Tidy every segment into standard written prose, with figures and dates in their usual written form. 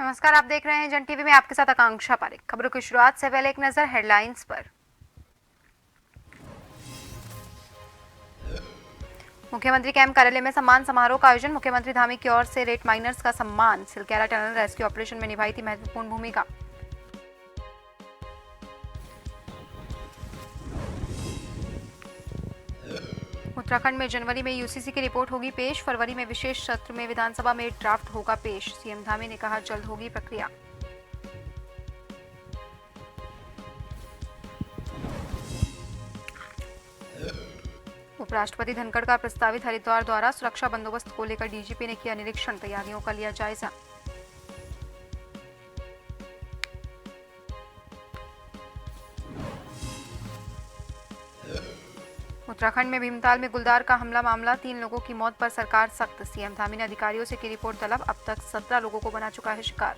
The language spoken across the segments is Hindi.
नमस्कार, आप देख रहे हैं जन टीवी में आपके साथ आकांक्षा पारिक। खबरों की शुरुआत से पहले एक नजर हेडलाइंस पर। मुख्यमंत्री कैंप कार्यालय में सम्मान समारोह का आयोजन। मुख्यमंत्री धामी की ओर से रेट माइनर्स का सम्मान। सिलक्यारा टनल रेस्क्यू ऑपरेशन में निभाई थी महत्वपूर्ण भूमिका। उत्तराखंड में जनवरी में यूसीसी की रिपोर्ट होगी पेश। फरवरी में विशेष सत्र में विधानसभा में ड्राफ्ट होगा पेश। सीएम धामी ने कहा जल्द होगी प्रक्रिया। उपराष्ट्रपति धनखड़ का प्रस्तावित हरिद्वार दौरा। सुरक्षा बंदोबस्त को लेकर डीजीपी ने किया निरीक्षण। तैयारियों का लिया जायजा। उत्तराखंड में भीमताल में गुलदार का हमला मामला। 3 लोगों की मौत पर सरकार सख्त। सीएम धामी ने अधिकारियों से की रिपोर्ट तलब। अब तक 17 लोगों को बना चुका है शिकार।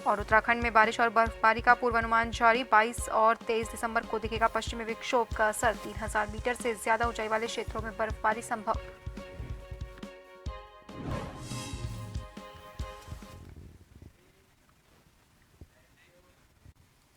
और उत्तराखंड में बारिश और बर्फबारी का पूर्वानुमान जारी। 22 और 23 दिसंबर को दिखेगा पश्चिमी विक्षोभ का असर। 3000 मीटर से ज्यादा ऊंचाई वाले क्षेत्रों में बर्फबारी संभव।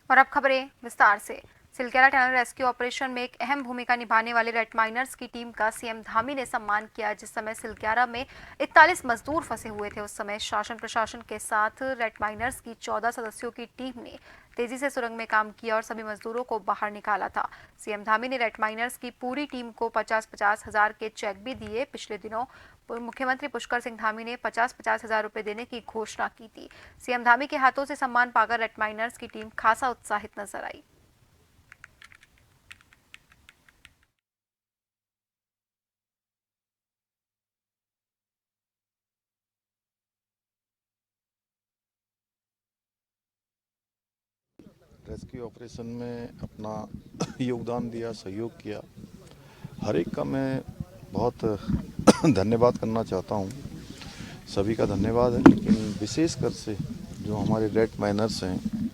और अब खबरें विस्तार से। सिलक्यारा टनल रेस्क्यू ऑपरेशन में एक अहम भूमिका निभाने वाले रेड माइनर्स की टीम का सीएम धामी ने सम्मान किया। जिस समय सिलक्यारा में 41 मजदूर फंसे हुए थे, उस समय शासन प्रशासन के साथ रेड माइनर्स की 14 सदस्यों की टीम ने तेजी से सुरंग में काम किया और सभी मजदूरों को बाहर निकाला था। सीएम धामी ने रेड माइनर्स की पूरी टीम को 50-50 हजार के चेक भी दिए। पिछले दिनों मुख्यमंत्री पुष्कर सिंह धामी ने 50-50 हजार रुपए देने की घोषणा की थी। सीएम धामी के हाथों से सम्मान पाकर रेड माइनर्स की टीम खासा उत्साहित नजर आई। रेस्क्यू ऑपरेशन में अपना योगदान दिया, सहयोग किया। हर एक का मैं बहुत धन्यवाद करना चाहता हूँ। सभी का धन्यवाद है, लेकिन विशेष कर से जो हमारे रेड माइनर्स हैं,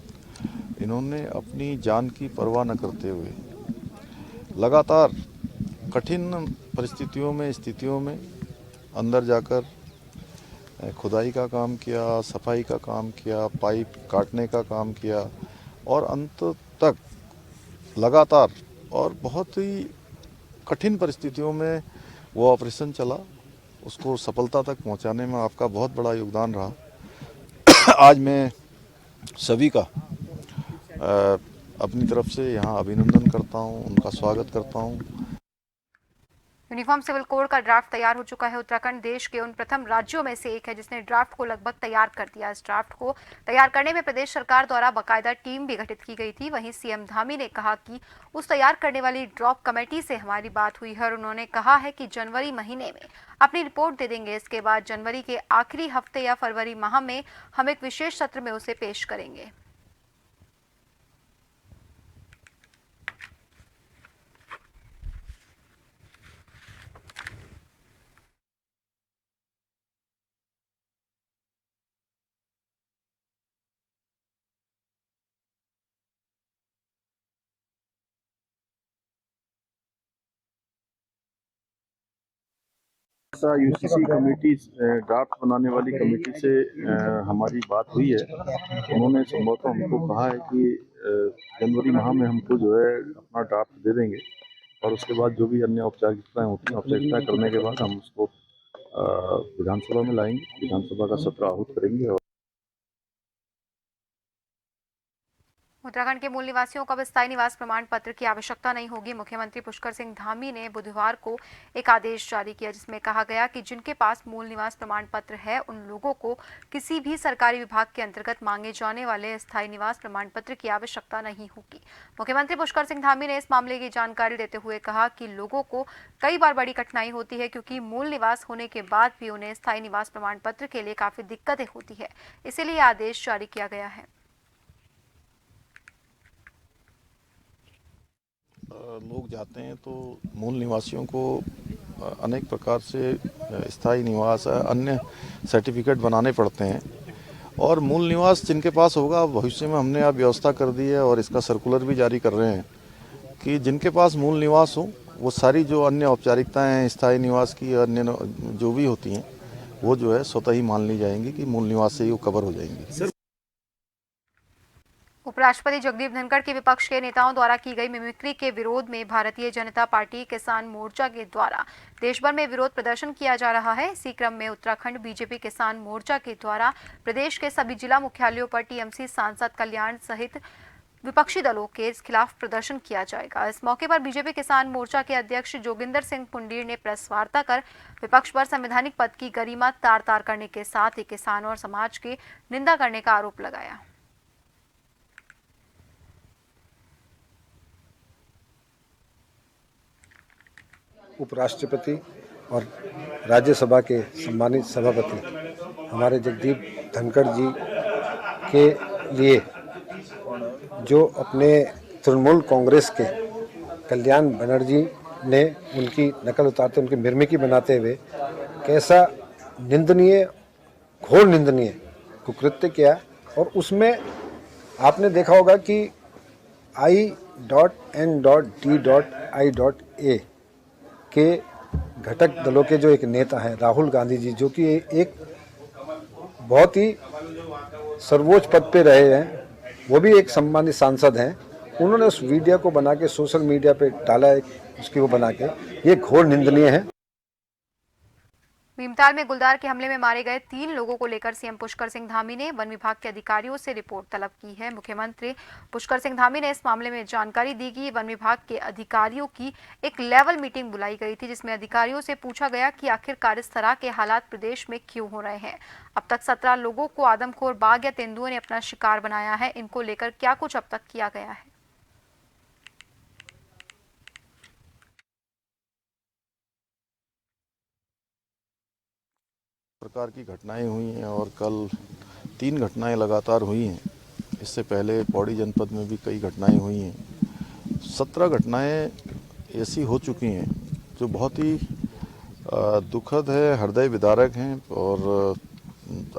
इन्होंने अपनी जान की परवाह न करते हुए लगातार कठिन परिस्थितियों में, स्थितियों में अंदर जाकर खुदाई का काम किया, सफाई का काम किया, पाइप काटने का काम किया और अंत तक लगातार और बहुत ही कठिन परिस्थितियों में वो ऑपरेशन चला। उसको सफलता तक पहुंचाने में आपका बहुत बड़ा योगदान रहा। आज मैं सभी का अपनी तरफ से यहाँ अभिनंदन करता हूँ, उनका स्वागत करता हूँ। यूनिफॉर्म सिविल कोड का ड्राफ्ट तैयार हो चुका है। उत्तराखंड देश के उन प्रथम राज्यों में से एक है जिसने ड्राफ्ट को लगभग तैयार कर दिया। इस ड्राफ्ट को तैयार करने में प्रदेश सरकार द्वारा बाकायदा टीम भी गठित की गई थी। वहीं सीएम धामी ने कहा कि उस तैयार करने वाली ड्रॉप कमेटी से हमारी बात हुई है और उन्होंने कहा है कि जनवरी महीने में अपनी रिपोर्ट दे देंगे। इसके बाद जनवरी के आखिरी हफ्ते या फरवरी माह में हम एक विशेष सत्र में उसे पेश करेंगे। यूसीसी कमेटी ड्राफ्ट बनाने वाली कमेटी से हमारी बात हुई है। उन्होंने संभवतः हमको कहा है कि जनवरी माह में हमको जो है अपना ड्राफ्ट दे देंगे और उसके बाद जो भी अन्य औपचारिकताएं होती हैं, औपचारिकता करने के बाद हम उसको विधानसभा में लाएंगे, विधानसभा का सत्र आहूत करेंगे। उत्तराखंड के मूल निवासियों को अब स्थायी निवास प्रमाण पत्र की आवश्यकता नहीं होगी। मुख्यमंत्री पुष्कर सिंह धामी ने बुधवार को एक आदेश जारी किया जिसमें कहा गया कि जिनके पास मूल निवास प्रमाण पत्र है उन लोगों को किसी भी सरकारी विभाग के अंतर्गत मांगे जाने वाले स्थायी निवास प्रमाण पत्र की आवश्यकता नहीं होगी। मुख्यमंत्री पुष्कर सिंह धामी ने इस मामले की जानकारी देते हुए कहा कि लोगों को कई बार बड़ी कठिनाई होती है क्योंकि मूल निवास होने के बाद भी उन्हें स्थायी निवास प्रमाण पत्र के लिए काफी दिक्कतें होती है, इसीलिए आदेश जारी किया गया है। लोग जाते हैं तो मूल निवासियों को अनेक प्रकार से स्थायी निवास अन्य सर्टिफिकेट बनाने पड़ते हैं और मूल निवास जिनके पास होगा भविष्य में हमने अब व्यवस्था कर दी है और इसका सर्कुलर भी जारी कर रहे हैं कि जिनके पास मूल निवास हो वो सारी जो अन्य औपचारिकताएं हैं स्थायी निवास की, अन्य जो भी होती हैं, वो जो है स्वतः ही मान ली जाएंगी कि मूल निवास से ही वो कवर हो जाएंगी। उपराष्ट्रपति जगदीप धनखड़ के विपक्ष के नेताओं द्वारा की गई मिमिक्री के विरोध में भारतीय जनता पार्टी किसान मोर्चा के द्वारा देश भर में विरोध प्रदर्शन किया जा रहा है। इसी क्रम में उत्तराखंड बीजेपी किसान मोर्चा के द्वारा प्रदेश के सभी जिला मुख्यालयों पर टीएमसी सांसद कल्याण सहित विपक्षी दलों के खिलाफ प्रदर्शन किया जाएगा। इस मौके पर बीजेपी किसान मोर्चा के अध्यक्ष जोगिंदर सिंह पुंडीर ने प्रेस वार्ता कर विपक्ष पर संवैधानिक पद की गरिमा तार तार करने के साथ ही किसानों और समाज की निंदा करने का आरोप लगाया। उपराष्ट्रपति और राज्यसभा के सम्मानित सभापति हमारे जगदीप धनखड़ जी के लिए जो अपने तृणमूल कांग्रेस के कल्याण बनर्जी ने उनकी नकल उतारते, उनकी मिर्मिकी बनाते हुए कैसा निंदनीय, घोर निंदनीय कुकृत्य किया। और उसमें आपने देखा होगा कि I.N.D.I.A के घटक दलों के जो एक नेता हैं राहुल गांधी जी, जो कि एक बहुत ही सर्वोच्च पद पे रहे हैं, वो भी एक सम्मानित सांसद हैं, उन्होंने उस वीडियो को बना के सोशल मीडिया पे डाला है, उसकी वो बना के, ये घोर निंदनीय है। भीमताल में गुलदार के हमले में मारे गए 3 लोगों को लेकर सीएम पुष्कर सिंह धामी ने वन विभाग के अधिकारियों से रिपोर्ट तलब की है। मुख्यमंत्री पुष्कर सिंह धामी ने इस मामले में जानकारी दी कि वन विभाग के अधिकारियों की एक लेवल मीटिंग बुलाई गई थी, जिसमें अधिकारियों से पूछा गया कि आखिरकार इस तरह के हालात प्रदेश में क्यों हो रहे हैं। अब तक 17 लोगों को आदमखोर बाघ या तेंदुओं ने अपना शिकार बनाया है। इनको लेकर क्या कुछ अब तक किया गया है? प्रकार की घटनाएं हुई हैं और कल 3 घटनाएं लगातार हुई हैं। इससे पहले पौड़ी जनपद में भी कई घटनाएं हुई हैं। 17 घटनाएं ऐसी हो चुकी हैं जो बहुत ही दुखद है, हृदय विदारक हैं। और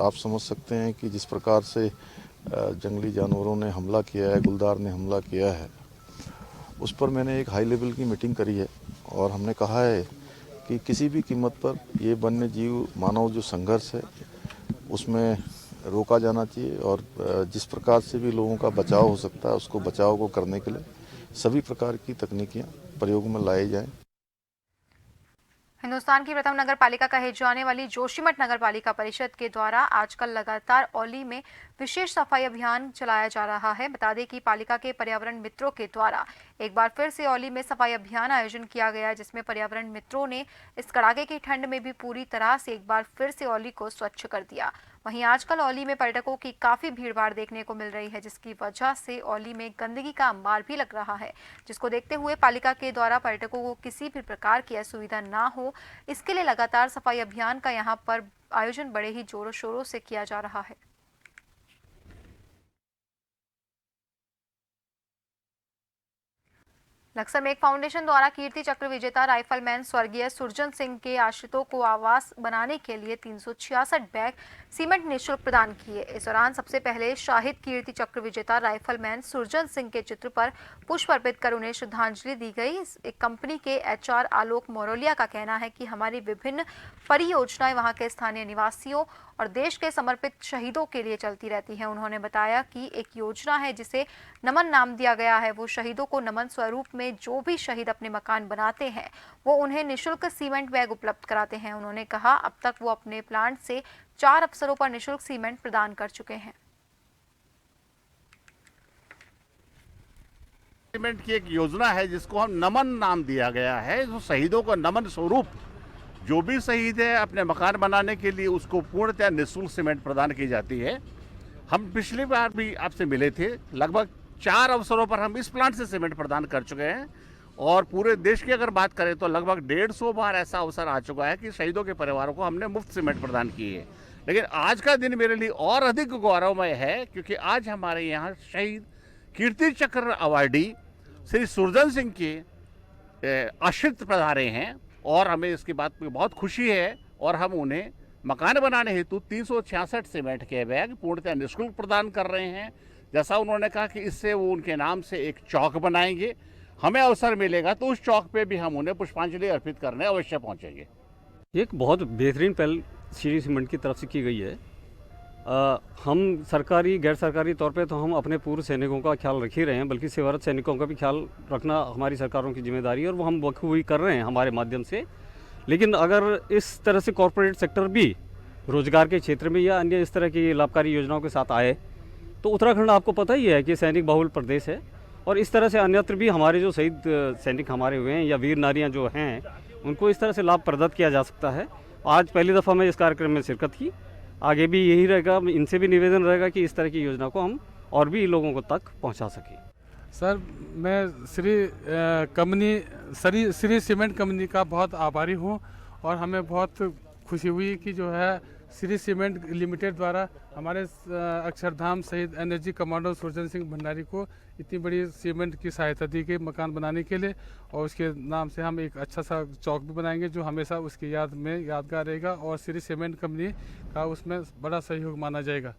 आप समझ सकते हैं कि जिस प्रकार से जंगली जानवरों ने हमला किया है, गुलदार ने हमला किया है, उस पर मैंने एक हाई लेवल की मीटिंग करी है और हमने कहा है कि किसी भी कीमत पर ये वन्य जीव मानव जो संघर्ष है उसमें रोका जाना चाहिए और जिस प्रकार से भी लोगों का बचाव हो सकता है उसको बचाव को करने के लिए सभी प्रकार की तकनीकियां प्रयोग में लाई जाएं। हिंदुस्तान की प्रथम नगर पालिका कहे जाने वाली जोशीमठ नगर पालिका परिषद के द्वारा आजकल लगातार औली में विशेष सफाई अभियान चलाया जा रहा है। बता दें कि पालिका के पर्यावरण मित्रों के द्वारा एक बार फिर से औली में सफाई अभियान आयोजन किया गया, जिसमें पर्यावरण मित्रों ने इस कड़ाके की ठंड में भी पूरी तरह से एक बार फिर से औली को स्वच्छ कर दिया। वहीं आजकल औली में पर्यटकों की काफी भीड़भाड़ देखने को मिल रही है, जिसकी वजह से औली में गंदगी का अंबार भी लग रहा है, जिसको देखते हुए पालिका के द्वारा पर्यटकों को किसी भी प्रकार की असुविधा ना हो, इसके लिए लगातार सफाई अभियान का यहां पर आयोजन बड़े ही जोरों शोरों से किया जा रहा है। लक्सर मेघ फाउंडेशन द्वारा कीर्ति चक्र विजेता राइफलमैन स्वर्गीय सुरजन सिंह के आश्रितों को आवास बनाने के लिए 366 बैग सीमेंट निःशुल्क प्रदान किए। इस दौरान सबसे पहले शाहिद कीर्ति चक्र विजेता राइफलमैन सुरजन सिंह के चित्र पर पुष्प अर्पित कर उन्हें श्रद्धांजलि दी गई। एक कंपनी के HR आलोक मोरोलिया का कहना है कि हमारी विभिन्न परियोजनाएं वहां के स्थानीय निवासियों और देश के समर्पित शहीदों के लिए चलती रहती हैं। उन्होंने बताया कि एक योजना है जिसे नमन नाम दिया गया है। वो शहीदों को नमन स्वरूप में जो भी शहीद अपने मकान बनाते हैं वो उन्हें निःशुल्क सीमेंट बैग उपलब्ध कराते हैं। उन्होंने कहा अब तक वो अपने प्लांट से 4 अफसरों पर निःशुल्क सीमेंट प्रदान कर चुके हैं। सीमेंट की एक योजना है जिसको हम नमन नाम दिया गया है। जो शहीदों को नमन स्वरूप जो भी शहीद है अपने मकान बनाने के लिए उसको पूर्णतः निःशुल्क सीमेंट प्रदान की जाती है। हम पिछली बार भी आपसे मिले थे, लगभग 4 अवसरों पर हम इस प्लांट से सीमेंट प्रदान कर चुके हैं और पूरे देश की अगर बात करें तो लगभग 150 बार ऐसा अवसर आ चुका है कि शहीदों के परिवारों को हमने मुफ्त सीमेंट प्रदान की है। लेकिन आज का दिन मेरे लिए और अधिक गौरवमय है क्योंकि आज हमारे यहाँ शहीद कीर्ति चक्र अवार्डी श्री सुरजन सिंह के आश्रित पधारे हैं और हमें इसकी बात पर बहुत खुशी है और हम उन्हें मकान बनाने हेतु 366 सीमेंट के बैग पूर्णतः निःशुल्क प्रदान कर रहे हैं। जैसा उन्होंने कहा कि इससे वो उनके नाम से एक चौक बनाएंगे। हमें अवसर मिलेगा तो उस चौक पे भी हम उन्हें पुष्पांजलि अर्पित करने अवश्य पहुंचेंगे। एक बहुत बेहतरीन पहल श्री सीमेंट की तरफ से की गई है। हम सरकारी गैर सरकारी तौर पे तो हम अपने पूर्व सैनिकों का ख्याल रख ही रहे हैं, बल्कि सेवारत सैनिकों का भी ख्याल रखना हमारी सरकारों की जिम्मेदारी है और वो हम बखूबी कर रहे हैं हमारे माध्यम से। लेकिन अगर इस तरह से कॉरपोरेट सेक्टर भी रोजगार के क्षेत्र में या अन्य इस तरह की लाभकारी योजनाओं के साथ आए तो उत्तराखंड आपको पता ही है कि सैनिक बहुल प्रदेश है और इस तरह से अन्यत्र भी हमारे जो शहीद सैनिक हमारे हुए हैं या वीर नारियां जो हैं उनको इस तरह से लाभ प्रदत्त किया जा सकता है। आज पहली दफ़ा मैं इस कार्यक्रम में शिरकत की, आगे भी यही रहेगा, इनसे भी निवेदन रहेगा कि इस तरह की योजना को हम और भी लोगों को तक पहुंचा सकें। सर, मैं श्री सीमेंट कंपनी का बहुत आभारी हूं और हमें बहुत खुशी हुई कि जो है श्री सीमेंट लिमिटेड द्वारा हमारे अक्षरधाम शहीद एनएसजी कमांडो सुरजन सिंह भंडारी को इतनी बड़ी सीमेंट की सहायता दी गई मकान बनाने के लिए, और उसके नाम से हम एक अच्छा सा चौक भी बनाएंगे जो हमेशा उसकी याद में यादगार रहेगा और श्री सीमेंट कंपनी का उसमें बड़ा सहयोग माना जाएगा।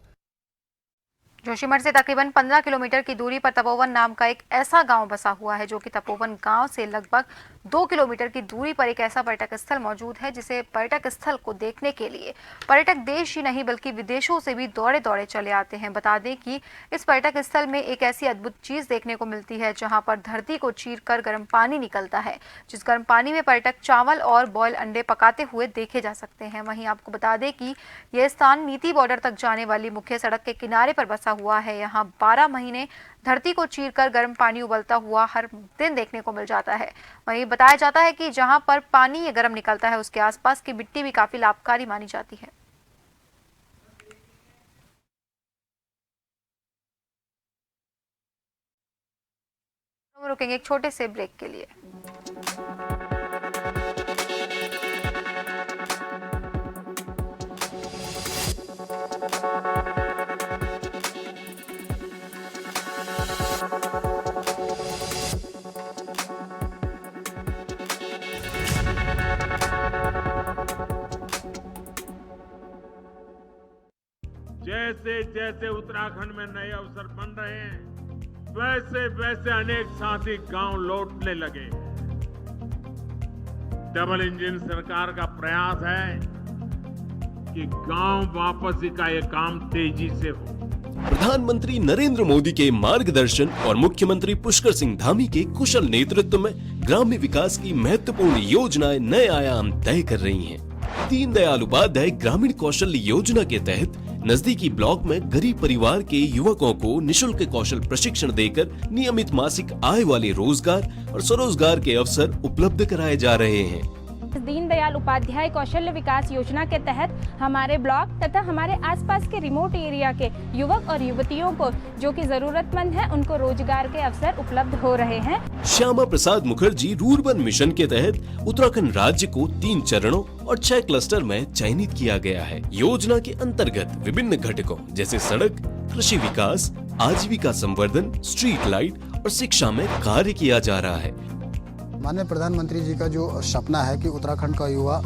जोशीमठ से तकरीबन 15 किलोमीटर की दूरी पर तपोवन नाम का एक ऐसा गांव बसा हुआ है जो कि तपोवन गांव से लगभग 2 किलोमीटर की दूरी पर एक ऐसा पर्यटक स्थल मौजूद है जिसे पर्यटक स्थल को देखने के लिए पर्यटक देश ही नहीं बल्कि विदेशों से भी दौड़े दौड़े चले आते हैं। बता दें कि इस पर्यटक स्थल में एक ऐसी अद्भुत चीज देखने को मिलती है जहाँ पर धरती को चीर कर गर्म पानी निकलता है, जिस गर्म पानी में पर्यटक चावल और बॉयल अंडे पकाते हुए देखे जा सकते हैं। वहीं आपको बता दें कि यह स्थान नीति बॉर्डर तक जाने वाली मुख्य सड़क के किनारे पर बसा हुआ है। यहाँ 12 महीने धरती को चीरकर गर्म पानी उबलता हुआ हर दिन देखने को मिल जाता है। वहीं बताया जाता है कि जहाँ पर पानी गर्म निकलता है उसके आसपास की मिट्टी भी काफी लाभकारी मानी जाती है। रुकेंगे एक छोटे से ब्रेक के लिए। जैसे जैसे उत्तराखंड में नए अवसर बन रहे हैं वैसे वैसे अनेक साथी गांव लौटने लगे। डबल इंजन सरकार का प्रयास है कि गांव वापसी का ये काम तेजी से हो। प्रधानमंत्री नरेंद्र मोदी के मार्गदर्शन और मुख्यमंत्री पुष्कर सिंह धामी के कुशल नेतृत्व में ग्राम्य विकास की महत्वपूर्ण योजनाएं नए आयाम तय कर रही हैं। दीनदयाल उपाध्याय ग्रामीण कौशल योजना के तहत नजदीकी ब्लॉक में गरीब परिवार के युवकों को निशुल्क कौशल प्रशिक्षण देकर नियमित मासिक आय वाले रोजगार और स्वरोजगार के अवसर उपलब्ध कराए जा रहे हैं। दीनदयाल उपाध्याय कौशल्य विकास योजना के तहत हमारे ब्लॉक तथा हमारे आसपास के रिमोट एरिया के युवक और युवतियों को जो कि जरूरतमंद है उनको रोजगार के अवसर उपलब्ध हो रहे हैं। श्यामा प्रसाद मुखर्जी रूरबन मिशन के तहत उत्तराखंड राज्य को 3 चरणों और 6 क्लस्टर में चयनित किया गया है। योजना के अंतर्गत विभिन्न घटकों जैसे सड़क, कृषि विकास, आजीविका संवर्धन, स्ट्रीट लाइट और शिक्षा में कार्य किया जा रहा है। माननीय प्रधानमंत्री जी का जो सपना है कि उत्तराखंड का युवा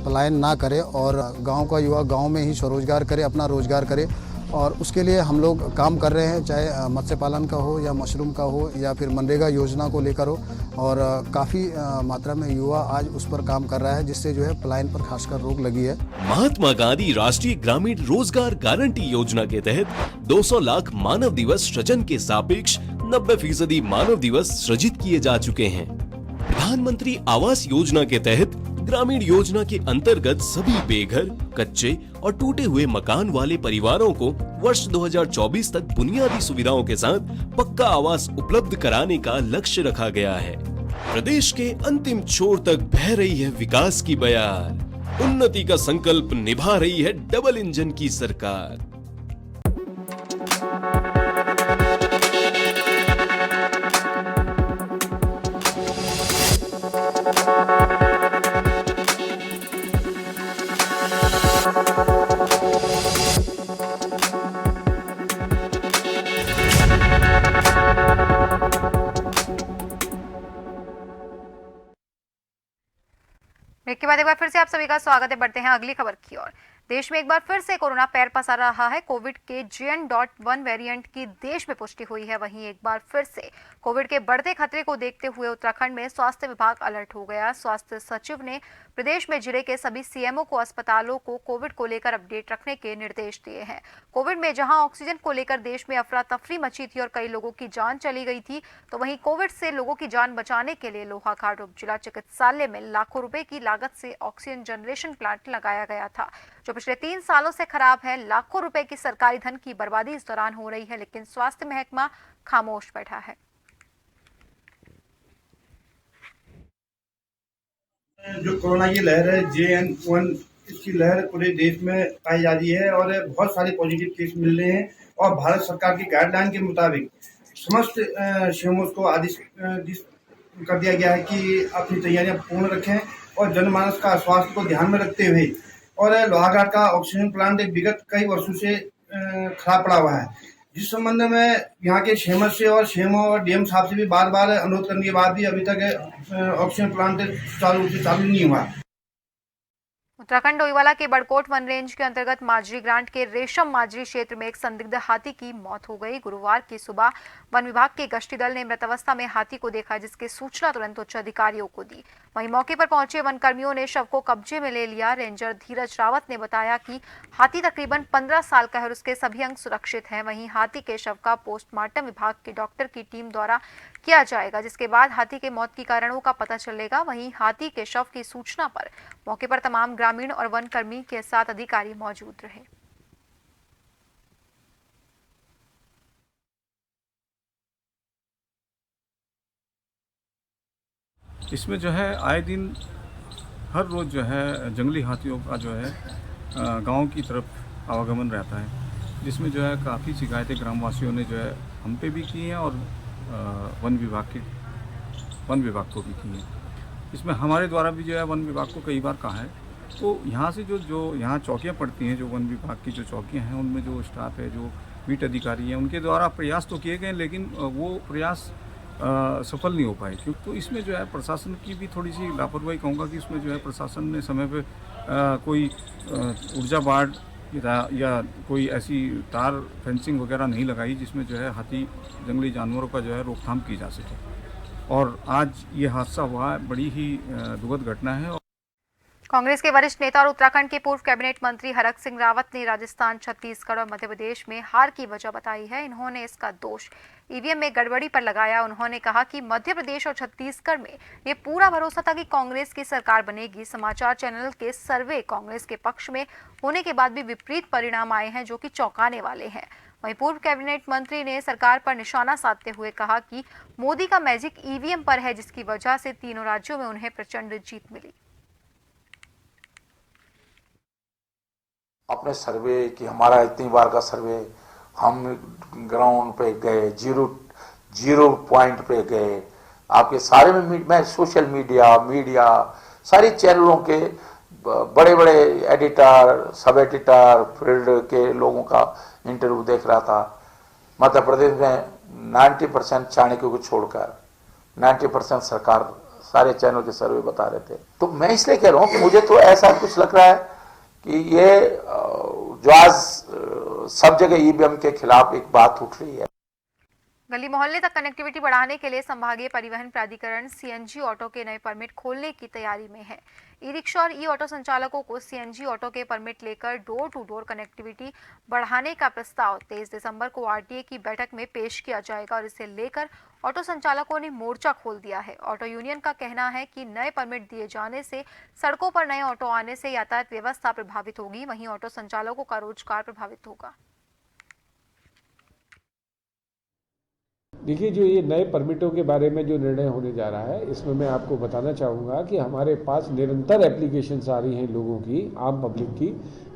पलायन ना करे और गांव का युवा गांव में ही स्वरोजगार करे, अपना रोजगार करे, और उसके लिए हम लोग काम कर रहे हैं, चाहे मत्स्य पालन का हो या मशरूम का हो या फिर मनरेगा योजना को लेकर हो, और काफ़ी मात्रा में युवा आज उस पर काम कर रहा है जिससे जो है पलायन पर खासकर रोक लगी है। महात्मा गांधी राष्ट्रीय ग्रामीण रोजगार गारंटी योजना के तहत 200 लाख मानव दिवस सृजन के सापेक्ष 90% मानव दिवस सृजित किए जा चुके हैं। प्रधानमंत्री आवास योजना के तहत ग्रामीण योजना के अंतर्गत सभी बेघर, कच्चे और टूटे हुए मकान वाले परिवारों को वर्ष 2024 तक बुनियादी सुविधाओं के साथ पक्का आवास उपलब्ध कराने का लक्ष्य रखा गया है। प्रदेश के अंतिम छोर तक बह रही है विकास की बयार, उन्नति का संकल्प निभा रही है डबल इंजन की सरकार। ब्रेक के बाद एक बार फिर से आप सभी का स्वागत है। बढ़ते हैं अगली खबर की ओर। देश में एक बार फिर से कोरोना पैर पसार रहा है। कोविड के JN.1 वेरिएंट की देश में पुष्टि हुई है। वहीं एक बार फिर से कोविड के बढ़ते खतरे को देखते हुए उत्तराखंड में स्वास्थ्य विभाग अलर्ट हो गया। स्वास्थ्य सचिव ने प्रदेश में जिले के सभी CMO को अस्पतालों को कोविड को लेकर अपडेट रखने के निर्देश दिए हैं। कोविड में जहां ऑक्सीजन को लेकर देश में अफरा तफरी मची थी और कई लोगों की जान चली गई थी, तो वहीं कोविड से लोगों की जान बचाने के लिए लोहाघाट उप जिला चिकित्सालय में लाखों रुपए की लागत से ऑक्सीजन जनरेशन प्लांट लगाया गया था, जो पिछले 3 सालों से खराब है। लाखों रुपए की सरकारी धन की बर्बादी इस दौरान हो रही है, लेकिन स्वास्थ्य महकमा खामोश बैठा है। जो कोरोना की लहर है JN.1, इसकी लहर पूरे देश में पाई जा रही है और बहुत सारे पॉजिटिव केस मिल रहे हैं और भारत सरकार की गाइडलाइन के मुताबिक समस्त CMOs को आदेश कर दिया गया है कि अपनी तैयारियां पूर्ण रखें और जनमानस का स्वास्थ्य को ध्यान में रखते हुए और लोहाघाट का ऑक्सीजन प्लांट विगत कई वर्षों से खराब पड़ा हुआ है, जिस संबंध में यहाँ के CMO से और CMO और DM साहब से भी बार बार अनुरोध करने के बाद भी अभी तक ऑक्सीजन प्लांट चालू नहीं हुआ। उत्तराखंड डोईवाला के बड़कोट वन रेंज के अंतर्गत माजरी ग्रांट के रेशम माजरी क्षेत्र में एक संदिग्ध हाथी की मौत हो गई। गुरुवार की सुबह वन विभाग के गश्ती दल ने मृत अवस्था में हाथी को देखा, जिसकी सूचना तुरंत उच्च अधिकारियों को दी। वहीं मौके पर पहुंचे वन कर्मियों ने शव को कब्जे में ले लिया। रेंजर धीरज रावत ने बताया कि हाथी तकरीबन 15 साल का है और उसके सभी अंग सुरक्षित हैं। वहीं हाथी के शव का पोस्टमार्टम विभाग के डॉक्टर की टीम द्वारा किया जाएगा, जिसके बाद हाथी के मौत के कारणों का पता चलेगा। वहीं हाथी के शव की सूचना पर मौके पर तमाम ग्रामीण और वन कर्मी के साथ अधिकारी मौजूद रहे। इसमें जो है आए दिन हर रोज़ जो है जंगली हाथियों का जो है गांव की तरफ आवागमन रहता है, जिसमें जो है काफ़ी शिकायतें ग्रामवासियों ने जो है हम पे भी की हैं और वन विभाग को भी की हैं। इसमें हमारे द्वारा भी जो है वन विभाग को कई बार कहा है। तो यहाँ से जो यहाँ चौकियाँ पड़ती हैं, जो वन विभाग की जो चौकियाँ हैं, उनमें जो स्टाफ है, जो बीट अधिकारी हैं, उनके द्वारा प्रयास तो किए गए, लेकिन वो प्रयास सफल नहीं हो पाए। क्योंकि तो इसमें जो है प्रशासन की भी थोड़ी सी लापरवाही कहूँगा कि इसमें जो है प्रशासन ने समय पे कोई ऊर्जा बाढ़ या कोई ऐसी तार फेंसिंग वगैरह नहीं लगाई जिसमें जो है हाथी जंगली जानवरों का जो है रोकथाम की जा सके। और आज ये हादसा हुआ, बड़ी ही दुखद घटना है। कांग्रेस के वरिष्ठ नेता और उत्तराखंड के पूर्व कैबिनेट मंत्री हरक सिंह रावत ने राजस्थान, छत्तीसगढ़ और मध्य प्रदेश में हार की वजह बताई है। इन्होंने इसका दोष ईवीएम में गड़बड़ी पर लगाया। उन्होंने कहा कि मध्य प्रदेश और छत्तीसगढ़ में ये पूरा भरोसा था कि कांग्रेस की सरकार बनेगी। समाचार चैनल के सर्वे कांग्रेस के पक्ष में होने के बाद भी विपरीत परिणाम आए हैं, जो कि चौंकाने वाले हैं। वहीं पूर्व कैबिनेट मंत्री ने सरकार पर निशाना साधते हुए कहा कि मोदी का मैजिक ईवीएम पर है, जिसकी वजह से तीनों राज्यों में उन्हें प्रचंड जीत मिली। अपने सर्वे की हमारा इतनी बार का सर्वे, हम ग्राउंड पे गए, जीरो पॉइंट पे गए, आपके सारे में मैं सोशल मीडिया सारी चैनलों के बड़े बड़े एडिटर, सब एडिटर, फील्ड के लोगों का इंटरव्यू देख रहा था। मध्य प्रदेश में 90% चाणक्य को छोड़कर 90% सरकार, सारे चैनल के सर्वे बता रहे थे। तो मैं इसलिए कह रहा हूँ कि मुझे तो ऐसा कुछ लग रहा है कि ये जो आज सब जगह ईवीएम के खिलाफ एक बात उठ रही है। गली मोहल्ले तक कनेक्टिविटी बढ़ाने के लिए संभागीय परिवहन प्राधिकरण CNG ऑटो के नए परमिट खोलने की तैयारी में है। ई रिक्शा और ई ऑटो संचालकों को CNG ऑटो के परमिट लेकर डोर टू डोर कनेक्टिविटी बढ़ाने का प्रस्ताव 23 दिसंबर को RTA की बैठक में पेश किया जाएगा और इसे लेकर ऑटो संचालकों ने मोर्चा खोल दिया है। ऑटो यूनियन का कहना है कि नए परमिट दिए जाने से सड़कों पर नए ऑटो आने से यातायात व्यवस्था प्रभावित होगी, वहीं ऑटो संचालकों का रोजगार प्रभावित होगा। देखिए, जो ये नए परमिटों के बारे में जो निर्णय होने जा रहा है, इसमें मैं आपको बताना चाहूँगा कि हमारे पास निरंतर एप्लीकेशंस आ रही हैं लोगों की, आम पब्लिक की,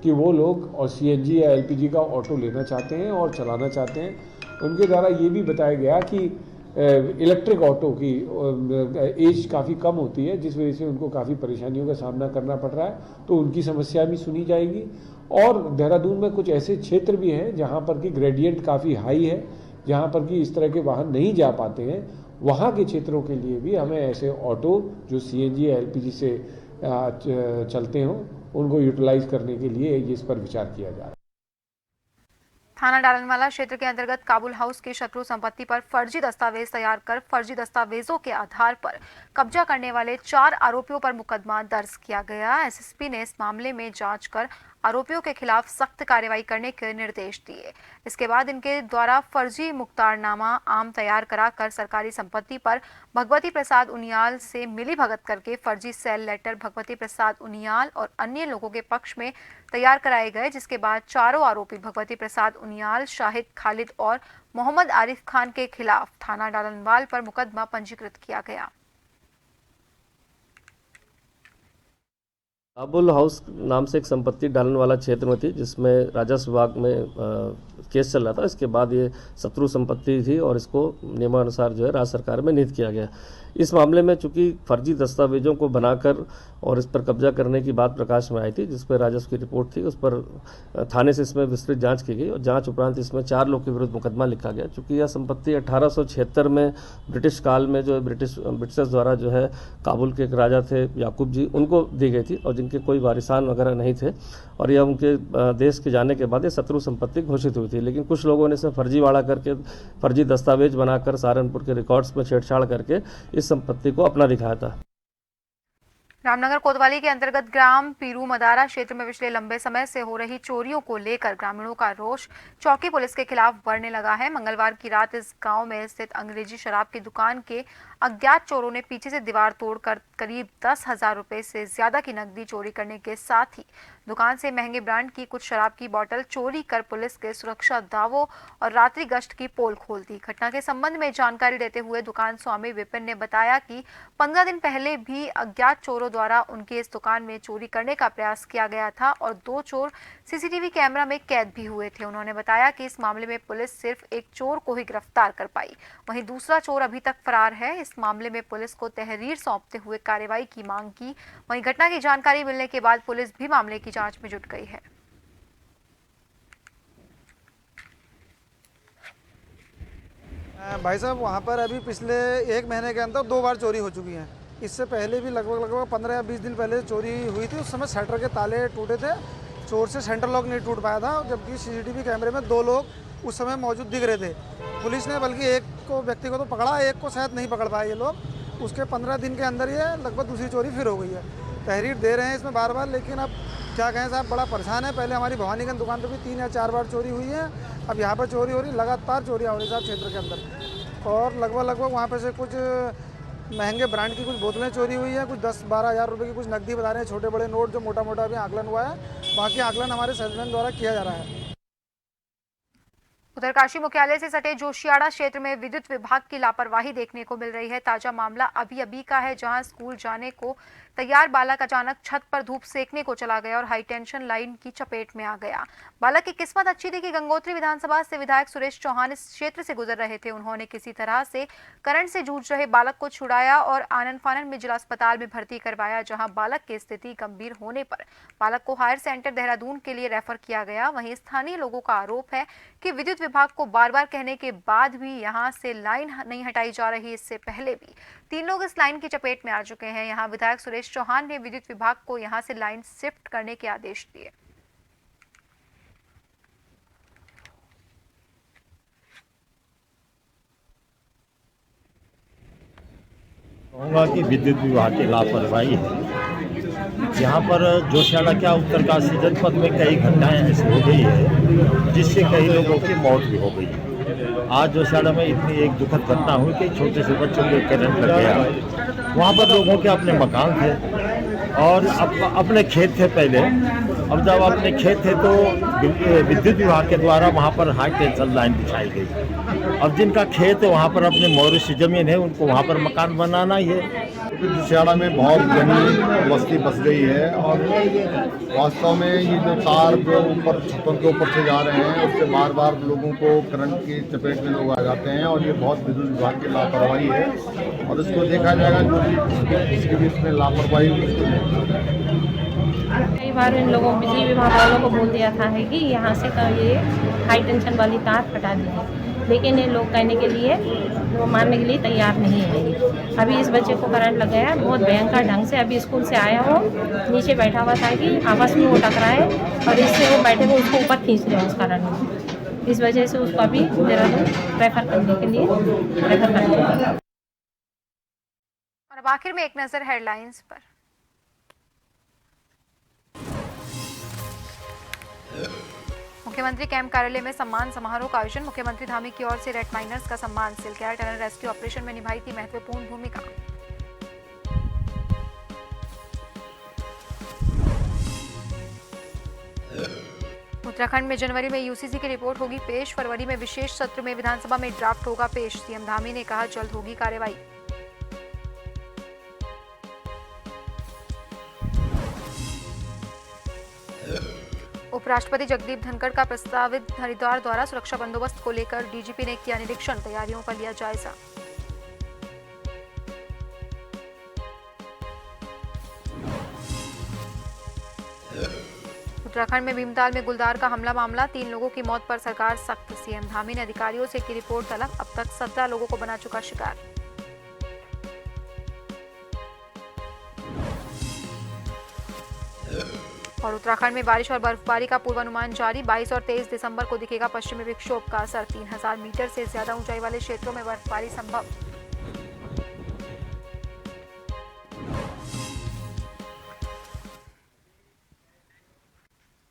कि वो लोग और CNG या LPG का ऑटो लेना चाहते हैं और चलाना चाहते हैं। उनके द्वारा ये भी बताया गया कि इलेक्ट्रिक ऑटो की एज काफ़ी कम होती है, जिस वजह से उनको काफ़ी परेशानियों का सामना करना पड़ रहा है, तो उनकी समस्या भी सुनी जाएगी। और देहरादून में कुछ ऐसे क्षेत्र भी हैं जहाँ पर कि ग्रेडियंट काफ़ी हाई है, जहाँ पर कि इस तरह के वाहन नहीं जा पाते हैं, वहाँ के क्षेत्रों के लिए भी हमें ऐसे ऑटो जो CNG या LPG से चलते हों उनको यूटिलाइज करने के लिए इस पर विचार किया जा रहा है। थाना डालनवाला क्षेत्र के अंतर्गत काबुल हाउस की शत्रु संपत्ति पर फर्जी दस्तावेज तैयार कर फर्जी दस्तावेजों के आधार पर कब्जा करने वाले 4 आरोपियों पर मुकदमा दर्ज किया गया। एसएसपी ने इस मामले में जांच कर आरोपियों के खिलाफ सख्त कार्रवाई करने के निर्देश दिए। इसके बाद इनके द्वारा फर्जी मुख्तारनामा आम तैयार कराकर सरकारी संपत्ति पर भगवती प्रसाद उनियाल से मिली भगत करके फर्जी सेल लेटर भगवती प्रसाद उनियाल और अन्य लोगों के पक्ष में तैयार कराए गए, जिसके बाद चारों आरोपी भगवती प्रसाद उनियाल, शाहिद खालिद और मोहम्मद आरिफ खान के खिलाफ थाना डालनवाल पर मुकदमा पंजीकृत किया गया। काबुल हाउस नाम से एक संपत्ति डालनवाला क्षेत्र में थी, जिसमें राजस्व विभाग में केस चल रहा था। इसके बाद ये शत्रु संपत्ति थी और इसको नियमानुसार जो है राज्य सरकार में निहित किया गया। इस मामले में चूंकि फर्जी दस्तावेजों को बनाकर और इस पर कब्जा करने की बात प्रकाश में आई थी, जिस पर राजस्व की रिपोर्ट थी, उस पर थाने से इसमें विस्तृत जांच की गई और जांच उपरांत इसमें 4 लोग के विरुद्ध मुकदमा लिखा गया। चूंकि यह संपत्ति 1876 में ब्रिटिश काल में जो है ब्रिटिशर्स द्वारा जो है काबुल के एक राजा थे याकूब जी, उनको दी गई थी और जिनके कोई वारिसान वगैरह नहीं थे और यह उनके देश के जाने के बाद ये शत्रु संपत्ति घोषित हुई थी। लेकिन कुछ लोगों ने इसमें फर्जीवाड़ा करके फर्जी दस्तावेज बनाकर सहारनपुर के रिकॉर्ड्स में छेड़छाड़ करके इस संपत्ति को अपना दिखाया था। रामनगर कोतवाली के अंतर्गत ग्राम पीरू मदारा क्षेत्र में पिछले लंबे समय से हो रही चोरियों को लेकर ग्रामीणों का रोष चौकी पुलिस के खिलाफ बढ़ने लगा है। मंगलवार की रात इस गांव में स्थित अंग्रेजी शराब की दुकान के अज्ञात चोरों ने पीछे से दीवार तोड़कर करीब 10,000 रुपए से ज्यादा की नकदी चोरी करने के साथ ही दुकान से महंगे ब्रांड की कुछ शराब की बोतल चोरी कर पुलिस के सुरक्षा दावों और रात्रि गश्त की पोल खोल दी। घटना के संबंध में जानकारी देते हुए दुकान स्वामी विपिन ने बताया कि 15 दिन पहले भी अज्ञात चोरों द्वारा उनके इस दुकान में चोरी करने का प्रयास किया गया था और 2 चोर सीसीटीवी कैमरा में कैद भी हुए थे। उन्होंने बताया कि इस मामले में पुलिस सिर्फ एक चोर को ही गिरफ्तार कर पाई, वहीं दूसरा चोर अभी तक फरार है। इस मामले में पुलिस को तहरीर सौंपते हुए कार्रवाई की मांग की। वहीं घटना की जानकारी मिलने के बाद पुलिस भी मामले की जांच में जुट गई है। भाई साहब, वहाँ पर अभी पिछले 1 महीने के अंदर 2 बार चोरी हो चुकी है। इससे पहले भी लगभग 15 या 20 दिन पहले चोरी हुई थी। उस समय शटर के ताले टूटे थे, चोर से सेंटर लॉक नहीं टूट पाया था, जबकि सीसीटीवी कैमरे में 2 लोग उस समय मौजूद दिख रहे थे। पुलिस ने बल्कि एक व्यक्ति को तो पकड़ा, एक को शायद नहीं पकड़ पाए ये लोग। उसके 15 दिन के अंदर ये लगभग दूसरी चोरी फिर हो गई है। तहरीर दे रहे हैं इसमें बार बार, लेकिन अब क्या कहें साहब, बड़ा परेशान है। पहले हमारी भवानीगंज दुकान पर भी 3 या 4 बार चोरी हुई है, अब यहाँ पर चोरी हो रही, लगातार चोरियाँ हो रही साहब क्षेत्र के अंदर। और लगभग वहाँ पर से कुछ महंगे ब्रांड की कुछ बोतलें चोरी हुई है, कुछ 10-12 हज़ार रुपये की कुछ नकदी बता रहे हैं, छोटे बड़े नोट, जो मोटा मोटा अभी आकलन हुआ है। बाकी आकलन हमारे सर्जन द्वारा किया जा रहा है। उत्तरकाशी मुख्यालय से सटे जोशियाड़ा क्षेत्र में विद्युत विभाग की लापरवाही देखने को मिल रही है। ताजा मामला अभी का है, जहां स्कूल जाने को तैयार बालक अचानक छत पर धूप सेकने को चला गया और हाई टेंशन लाइन की चपेट में आ गया। बालक की किस्मत अच्छी थी कि गंगोत्री विधानसभा से विधायक सुरेश चौहान इस क्षेत्र से गुजर रहे थे। उन्होंने किसी तरह से करंट से जूझ रहे बालक को छुड़ाया और आनन फानन में जिला अस्पताल में भर्ती करवाया, जहां बालक की स्थिति गंभीर होने पर बालक को हायर सेंटर देहरादून के लिए रेफर किया गया। वहीं स्थानीय लोगों का आरोप है कि विद्युत विभाग को बार बार कहने के बाद भी यहां से लाइन नहीं हटाई जा रही। इससे पहले भी 3 लोग इस लाइन की चपेट में आ चुके हैं। यहां विधायक सुरेश चौहान ने विद्युत विभाग को यहां से लाइन शिफ्ट करने के आदेश दिए। कहूँगा कि विद्युत विभाग की लापरवाही है। यहाँ पर जोशियाड़ा क्या उत्तरकाशी जनपद में कई घटनाएं ऐसी हो गई है जिससे कई लोगों की मौत भी हो गई है। आज जोशियाड़ा में इतनी एक दुखद घटना हुई कि छोटे से बच्चों को करंट लग गया। वहाँ पर लोगों के अपने मकान थे और अपने खेत थे पहले। अब जब अपने खेत थे तो विद्युत विभाग के द्वारा वहाँ पर हाई टेंशन लाइन बिछाई गई। अब जिनका खेत है वहाँ पर अपने मौरूसी ज़मीन है, उनको वहाँ पर मकान बनाना ही है। जोशियाड़ा में बहुत घनी बस्ती बस गई है और वास्तव में ये जो तार जो ऊपर छतों के ऊपर से जा रहे हैं उससे बार बार लोगों को करंट की चपेट में लोग आ जाते हैं और ये बहुत विद्युत विभाग की लापरवाही है और इसको देखा जाएगा जो भी इसके भी इसमें लापरवाही। कई बार इन लोगों बिजली विभाग वालों को बोल दिया था है कि यहाँ से ये हाई टेंशन वाली तार हटा दी है, लेकिन ये लोग कहने के लिए वो मानने के लिए तैयार नहीं है। अभी इस बच्चे को करंट लग गया है बहुत भयंकर ढंग से। अभी स्कूल से आया हो, नीचे बैठा हुआ था कि आपस में वो टकराए और इससे वो बैठे हुए उसको ऊपर खींच रहे हैं उस करंट में। इस वजह से उसको अभी देहरादून रेफर करने के लिए रेफर करना। और अब आखिर में एक नजर हेडलाइंस पर। मुख्यमंत्री कैंप कार्यालय में सम्मान समारोह का आयोजन। मुख्यमंत्री धामी की ओर से रेड माइनर्स का सम्मान। सिलक्यारा टनल रेस्क्यू ऑपरेशन में निभाई थी महत्वपूर्ण भूमिका। उत्तराखंड में जनवरी में यूसीसी की रिपोर्ट होगी पेश। फरवरी में विशेष सत्र में विधानसभा में ड्राफ्ट होगा पेश। सीएम धामी ने कहा जल्द होगी कार्रवाई। उपराष्ट्रपति जगदीप धनखड़ का प्रस्तावित हरिद्वार द्वारा सुरक्षा बंदोबस्त को लेकर डीजीपी ने किया निरीक्षण। तैयारियों का लिया जायजा। उत्तराखंड में भीमताल में गुलदार का हमला मामला। 3 लोगों की मौत पर सरकार सख्त। सीएम धामी ने अधिकारियों से की रिपोर्ट तलब। अब तक 17 लोगों को बना चुका शिकार। और उत्तराखंड में बारिश और बर्फबारी का पूर्वानुमान जारी। 22 और 23 दिसंबर को दिखेगा पश्चिमी विक्षोभ का असर। 3000 मीटर से ज्यादा ऊंचाई वाले क्षेत्रों में बर्फबारी संभव।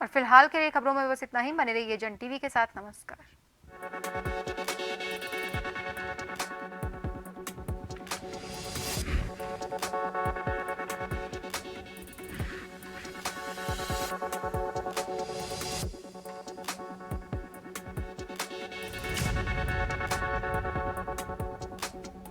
और फिलहाल के लिए खबरों में बस इतना ही। बने रहिए जन टीवी के साथ। नमस्कार।